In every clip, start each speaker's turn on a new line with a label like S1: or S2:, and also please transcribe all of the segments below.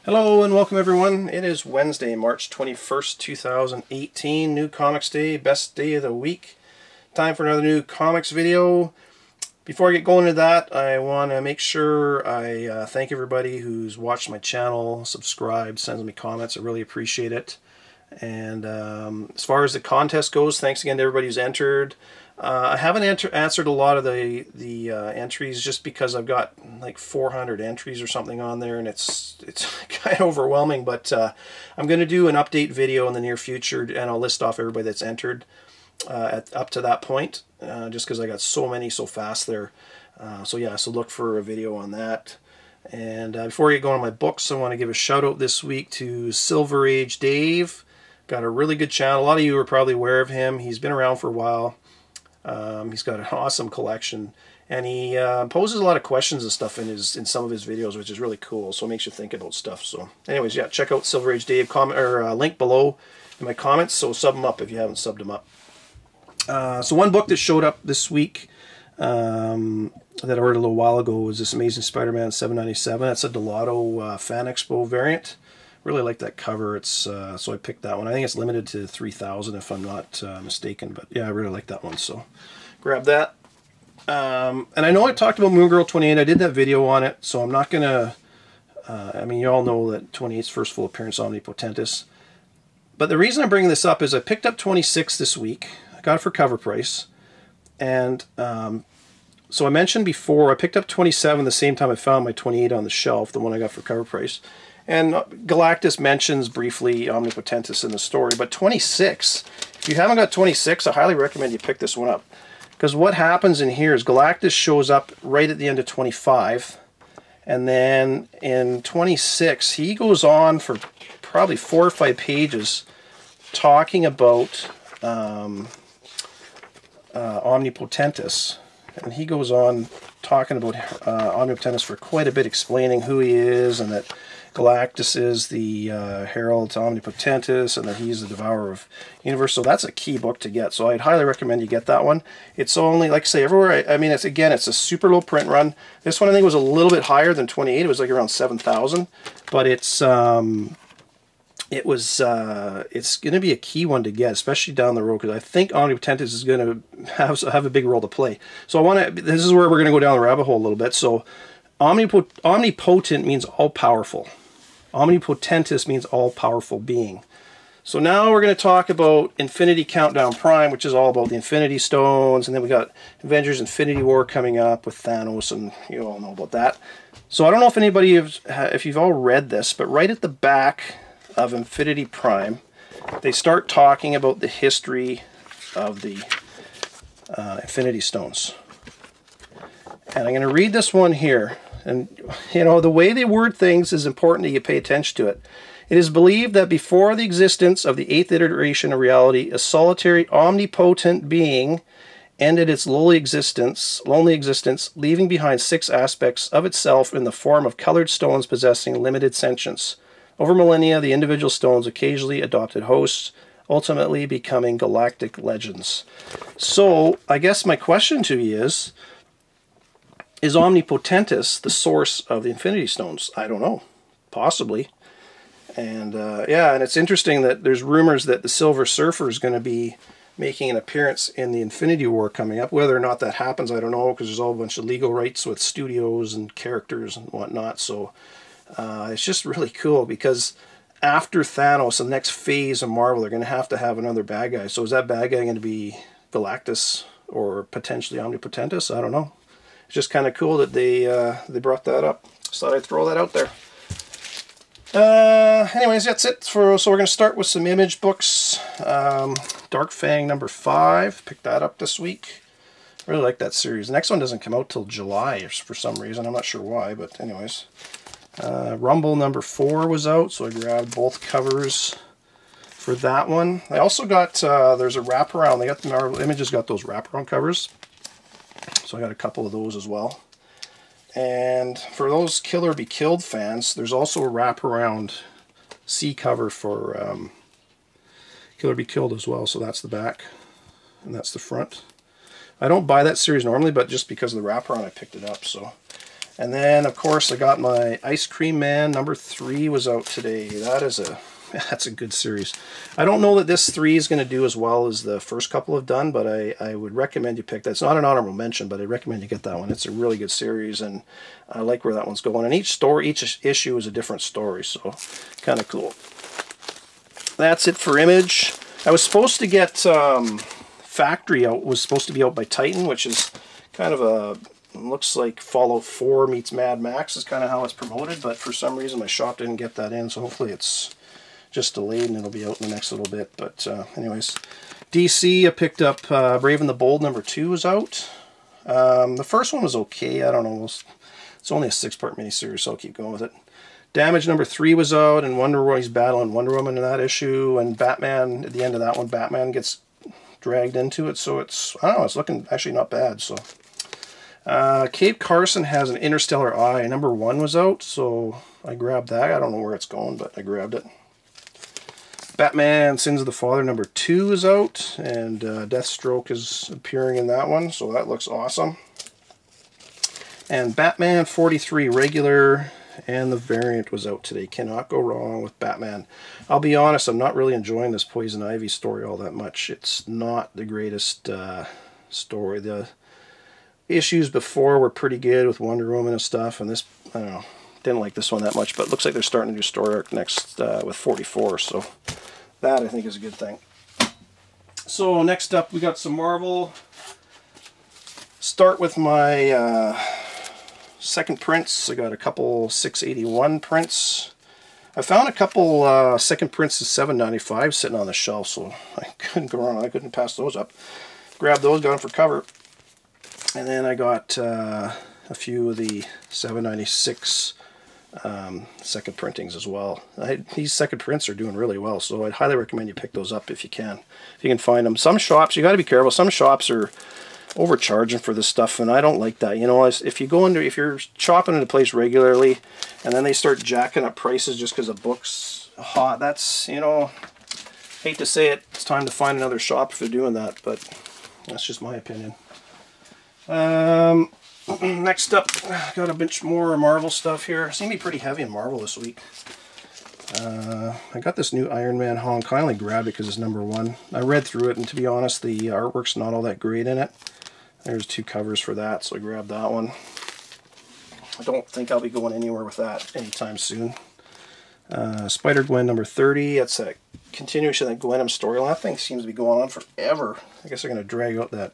S1: Hello and welcome everyone. It is Wednesday, March 21st, 2018. New Comics Day, best day of the week. Time for another new comics video. Before I get going into that, I want to make sure I thank everybody who's watched my channel, subscribed, sends me comments. I really appreciate it. And as far as the contest goes, thanks again to everybody who's entered. I haven't answered a lot of the entries just because I've got like 400 entries or something on there, and it's kind of overwhelming. But I'm going to do an update video in the near future, and I'll list off everybody that's entered up to that point, just because I got so many so fast there. So look for a video on that. And before I get going on my books, I want to give a shout out this week to Silver Age Dave. Got a really good channel. A lot of you are probably aware of him. He's been around for a while. He's got an awesome collection, and he poses a lot of questions and stuff in some of his videos, which is really cool. So it makes you think about stuff. So, anyways, yeah, check out Silver Age Dave. Link below in my comments. So sub him up if you haven't subbed him up. So one book that showed up this week that I ordered a little while ago was this Amazing Spider-Man 797. That's a Delato Fan Expo variant. Really like that cover. It's so I picked that one. I think it's limited to 3,000 if I'm not mistaken. But yeah, I really like that one. So grab that. And I know I talked about Moon Girl 28. I did that video on it, so I'm not gonna. I mean, you all know that 28's first full appearance, Omnipotentus. But the reason I'm bringing this up is I picked up 26 this week. I got it for cover price, and so I mentioned before I picked up 27 the same time I found my 28 on the shelf, the one I got for cover price. And Galactus mentions briefly Omnipotentus in the story, but 26, if you haven't got 26, I highly recommend you pick this one up. Because what happens in here is Galactus shows up right at the end of 25, and then in 26, he goes on for probably 4 or 5 pages talking about Omnipotentus. And he goes on talking about Omnipotentus for quite a bit, explaining who he is, and that Galactus is the herald to Omnipotentus, and that he's the devourer of universe. So that's a key book to get. So I'd highly recommend you get that one. It's only, like I say, everywhere. I mean, it's a super low print run. This one I think was a little bit higher than 28. It was like around 7,000, but it's going to be a key one to get, especially down the road, because I think Omnipotentus is going to have a big role to play. So this is where we're going to go down the rabbit hole a little bit. So omnipotent means all-powerful. Omnipotentus means all-powerful being. So now we're going to talk about Infinity Countdown Prime, which is all about the Infinity Stones, and then we got Avengers Infinity War coming up with Thanos, and you all know about that. So I don't know if anybody, if you've all read this, but right at the back of Infinity Prime, they start talking about the history of the Infinity Stones. And I'm going to read this one here. And, you know, the way they word things is important that you pay attention to it. It is believed that before the existence of the 8th iteration of reality, a solitary, omnipotent being ended its lonely existence, leaving behind 6 aspects of itself in the form of colored stones possessing limited sentience. Over millennia, the individual stones occasionally adopted hosts, ultimately becoming galactic legends. So, I guess my question to you is Omnipotentus the source of the Infinity Stones? I don't know. Possibly. And yeah, and it's interesting that there's rumors that the Silver Surfer is going to be making an appearance in the Infinity War coming up. Whether or not that happens, I don't know, because there's all a bunch of legal rights with studios and characters and whatnot. So it's just really cool, because after Thanos, the next phase of Marvel, they're going to have another bad guy. So is that bad guy going to be Galactus or potentially Omnipotentus? I don't know. It's just kind of cool that they brought that up. Just thought I'd throw that out there. Anyways, that's it. So we're going to start with some Image books. Dark Fang number 5. Picked that up this week. I really like that series. The next one doesn't come out till July for some reason. I'm not sure why, but anyways. Rumble number 4 was out, so I grabbed both covers for that one. I also got, there's a wraparound. They got the Marvel Images got those wraparound covers. So I got a couple of those as well. And for those Kill or Be Killed fans, there's also a wraparound C cover for Kill or Be Killed as well. So that's the back, and that's the front. I don't buy that series normally, but just because of the wraparound, I picked it up. So And then, of course, I got my Ice Cream Man number 3 was out today. That's a good series. I don't know that this 3 is going to do as well as the first couple have done, but I would recommend you pick that. It's not an honorable mention, but I recommend you get that one. It's a really good series, and I like where that one's going. And each issue is a different story, so kind of cool. That's it for Image. I was supposed to get Factory out. Was supposed to be out by Titan, which is kind of a... looks like Fallout 4 meets Mad Max is kind of how it's promoted, but for some reason my shop didn't get that in, so hopefully it's just delayed and it'll be out in the next little bit. But anyways, DC, I picked up Brave and the Bold number 2 was out. The first one was okay. I don't know. It's only a 6-part miniseries, so I'll keep going with it. Damage number 3 was out, and Wonder Woman's battling Wonder Woman in that issue, and Batman, at the end of that one, Batman gets dragged into it, so it's, I don't know, it's looking actually not bad, so... Kate Carson has an Interstellar Eye. Number 1 was out, so I grabbed that. I don't know where it's going, but I grabbed it. Batman Sins of the Father number 2 is out, and Deathstroke is appearing in that one, so that looks awesome. And Batman 43 regular and the variant was out today. Cannot go wrong with Batman. I'll be honest, I'm not really enjoying this Poison Ivy story all that much. It's not the greatest story. The issues before were pretty good with Wonder Woman and stuff, and this, I don't know, didn't like this one that much, but it looks like they're starting to do story arc next with 44, so that I think is a good thing. So next up we got some Marvel. Start with my second prints. I got a couple 681 prints. I found a couple second prints of 795 sitting on the shelf, so I couldn't go wrong. I couldn't pass those up. Grabbed those, got them for cover. And then I got a few of the 796 second printings as well. These second prints are doing really well, so I'd highly recommend you pick those up if you can. If you can find them. Some shops, you got to be careful. Some shops are overcharging for this stuff, and I don't like that. You know, if you're shopping at a place regularly, and then they start jacking up prices just because a book's hot, that's, you know, hate to say it, it's time to find another shop if they're doing that, but that's just my opinion. Next up, got a bunch more Marvel stuff here. It's going to be pretty heavy in Marvel this week. I got this new Iron Man Hong Kong. I only grabbed it because it's number 1. I read through it, and to be honest, the artwork's not all that great in it. There's 2 covers for that, so I grabbed that one. I don't think I'll be going anywhere with that anytime soon. Spider-Gwen number 30. That's a continuation of that Gwenom storyline. That thing seems to be going on forever. I guess they're going to drag out that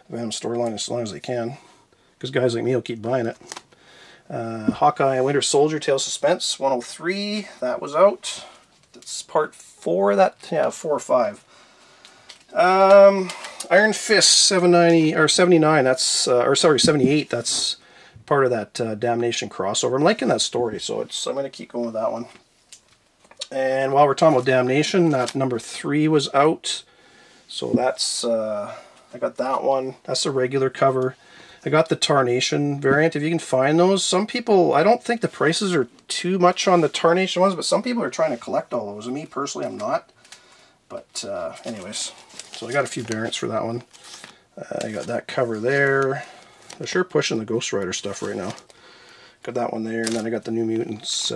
S1: Venom storyline as long as they can, because guys like me will keep buying it. Hawkeye Winter Soldier Tale Suspense 103, that was out. That's part 4 of that, yeah, 4 or 5. Iron Fist 790 or 79, that's or sorry, 78, that's part of that Damnation crossover. I'm liking that story, so I'm going to keep going with that one. And while we're talking about Damnation, that number 3 was out, so that's I got that one. That's a regular cover. I got the Tarnation variant, if you can find those. Some people, I don't think the prices are too much on the Tarnation ones, but some people are trying to collect all those. And me, personally, I'm not. But anyways, so I got a few variants for that one. I got that cover there. They're sure pushing the Ghost Rider stuff right now. Got that one there, and then I got the New Mutants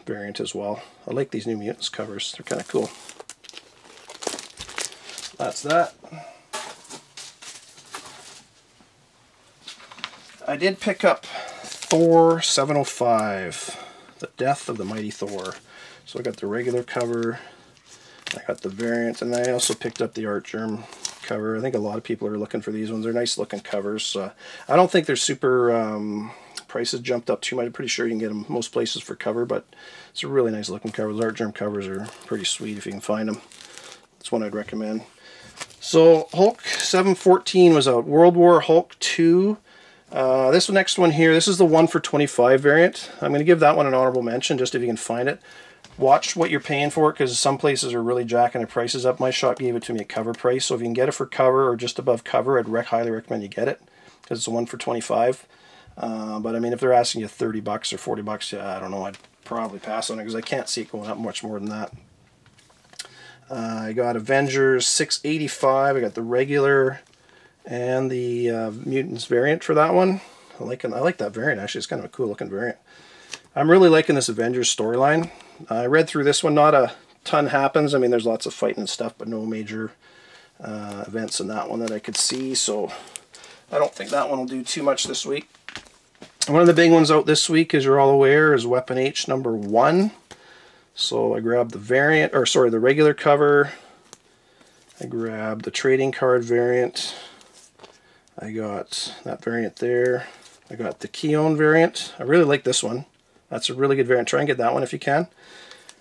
S1: variant as well. I like these New Mutants covers. They're kind of cool. That's that. I did pick up Thor 705, The Death of the Mighty Thor. So I got the regular cover, I got the variant, and I also picked up the Art Germ cover. I think a lot of people are looking for these ones. They're nice looking covers. I don't think they're super, prices jumped up too much. I'm pretty sure you can get them most places for cover, but it's a really nice looking cover. Those Art Germ covers are pretty sweet if you can find them. That's one I'd recommend. So Hulk 714 was out. World War Hulk 2. This next one here, this is the 1 for 25 variant. I'm going to give that one an honorable mention, just if you can find it. Watch what you're paying for it, because some places are really jacking their prices up. My shop gave it to me at cover price, so if you can get it for cover or just above cover, I'd highly recommend you get it, because it's a 1 for 25. But I mean, if they're asking you 30 bucks or 40 bucks, yeah, I don't know, I'd probably pass on it, because I can't see it going up much more than that. I got Avengers 685, I got the regular and the Mutants variant for that one. I like that variant, actually. It's kind of a cool looking variant. I'm really liking this Avengers storyline. I read through this one. Not a ton happens. I mean, there's lots of fighting and stuff, but no major events in that one that I could see, so I don't think that one will do too much this week. One of the big ones out this week, as you're all aware, is Weapon H #1. So I grabbed the variant, or sorry, the regular cover. I grabbed the trading card variant. I got that variant there. I got the Keone variant. I really like this one. That's a really good variant. Try and get that one if you can.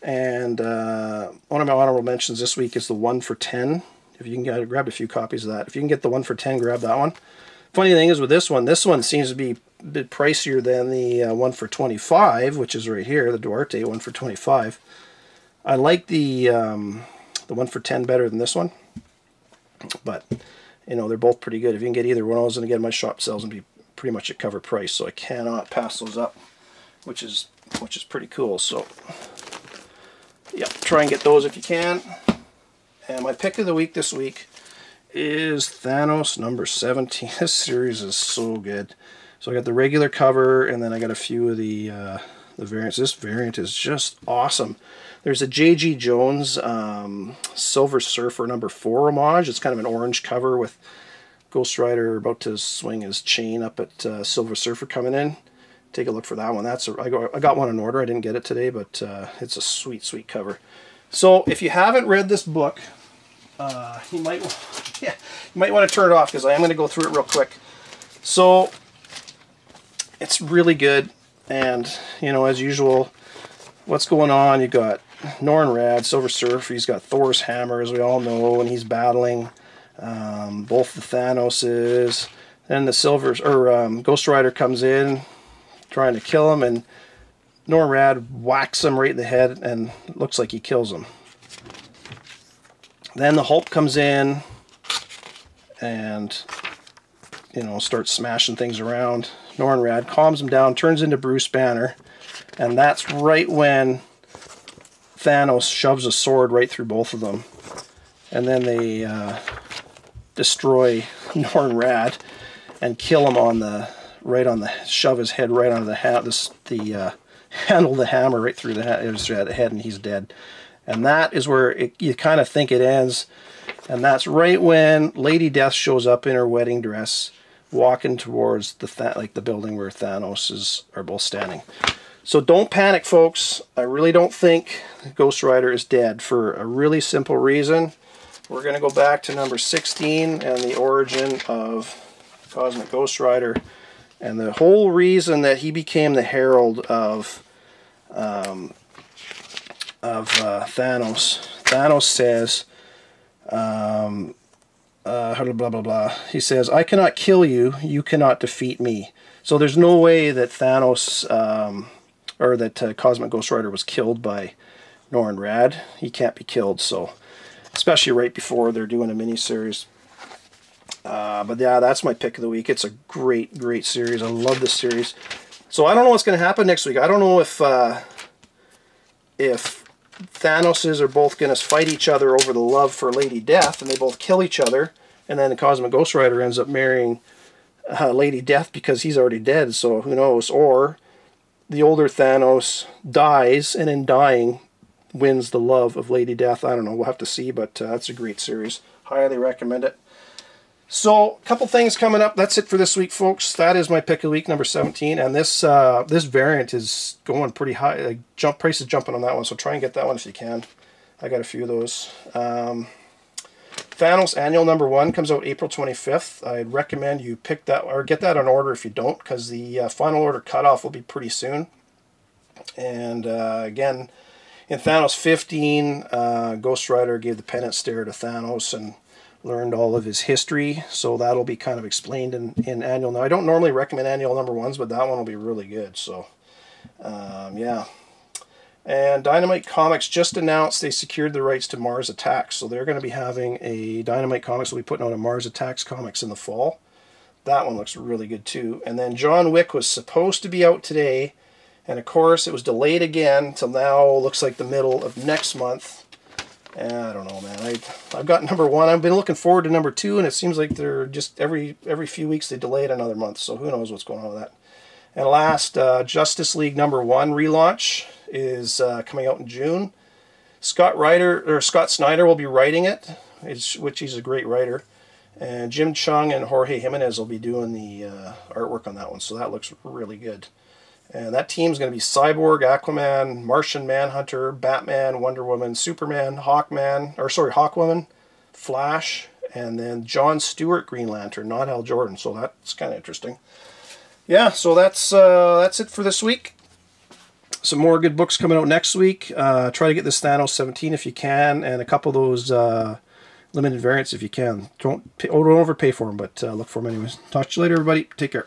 S1: And one of my honorable mentions this week is the 1 for 10. If you can grab a few copies of that. If you can get the 1 for 10, grab that one. Funny thing is with this one seems to be a bit pricier than the 1 for 25, which is right here, the Duarte 1 for 25. I like the 1 for 10 better than this one, but you know, they're both pretty good. If you can get either one of those, and again, my shop sells them be pretty much at cover price, so I cannot pass those up, which is pretty cool. So yeah, try and get those if you can. And my pick of the week this week is Thanos #17. This series is so good. So I got the regular cover, and then I got a few of the variants. This variant is just awesome. There's a J.G. Jones Silver Surfer #4 homage. It's kind of an orange cover with Ghost Rider about to swing his chain up at Silver Surfer coming in. Take a look for that one. I got one in order. I didn't get it today, but it's a sweet, sweet cover. So if you haven't read this book, you might want to turn it off, because I am going to go through it real quick. So it's really good, and you know, as usual, what's going on? You got Norrin Radd, Silver Surfer. He's got Thor's hammer, as we all know, and he's battling both the Thanoses. Then the Ghost Rider comes in, trying to kill him, and Norrin Radd whacks him right in the head, and it looks like he kills him. Then the Hulk comes in, and you know, starts smashing things around. Norrin Radd calms him down, turns into Bruce Banner, and that's right when Thanos shoves a sword right through both of them, and then they destroy Norrin Radd and kill him shove his head right onto the handle of the hammer right through the head, and he's dead. And that is where you kind of think it ends, and that's right when Lady Death shows up in her wedding dress, walking towards the building where Thanos are both standing. So don't panic, folks. I really don't think Ghost Rider is dead, for a really simple reason. We're going to go back to #16 and the origin of Cosmic Ghost Rider, and the whole reason that he became the herald of Thanos. Thanos says, blah blah blah. He says, "I cannot kill you. You cannot defeat me." So there's no way that Thanos or that Cosmic Ghost Rider was killed by Norrin Radd. He can't be killed, so especially right before they're doing a mini-series. But yeah, that's my pick of the week. It's a great, great series. I love this series. So I don't know what's going to happen next week. I don't know if Thanoses are both going to fight each other over the love for Lady Death, and they both kill each other, and then the Cosmic Ghost Rider ends up marrying Lady Death because he's already dead, so who knows. Or the older Thanos dies, and in dying wins the love of Lady Death. I don't know, we'll have to see, but that's a great series. Highly recommend it. So, a couple things coming up. That's it for this week, folks. That is my pick of the week, #17, and this variant is going pretty high. Price is jumping on that one, so try and get that one if you can. I got a few of those. Thanos Annual #1 comes out April 25th. I'd recommend you pick that, or get that on order if you don't, because the final order cutoff will be pretty soon. And again, in Thanos 15, Ghost Rider gave the penance stare to Thanos and learned all of his history, so that'll be kind of explained in Annual. Now, I don't normally recommend Annual #1s, but that one will be really good, so yeah. And Dynamite Comics just announced they secured the rights to Mars Attacks, so they're going to be having a Dynamite Comics will be putting out a Mars Attacks comics in the fall. That one looks really good too. And then John Wick was supposed to be out today, and of course it was delayed again till now, looks like the middle of next month. I don't know, man. I've got number 1. I've been looking forward to number 2, and it seems like they're just every few weeks they delay it another month. So who knows what's going on with that. And last, Justice League number 1 relaunch is coming out in June. Scott Snyder will be writing it, which he's a great writer. And Jim Chung and Jorge Jimenez will be doing the artwork on that one. So that looks really good. And that team's going to be Cyborg, Aquaman, Martian Manhunter, Batman, Wonder Woman, Superman, Hawkwoman, Flash, and then John Stewart Green Lantern, not Hal Jordan. So that's kind of interesting. Yeah, so that's it for this week. Some more good books coming out next week. Try to get this Thanos 17 if you can, and a couple of those limited variants if you can. Don't overpay for them, but look for them anyways. Talk to you later, everybody. Take care.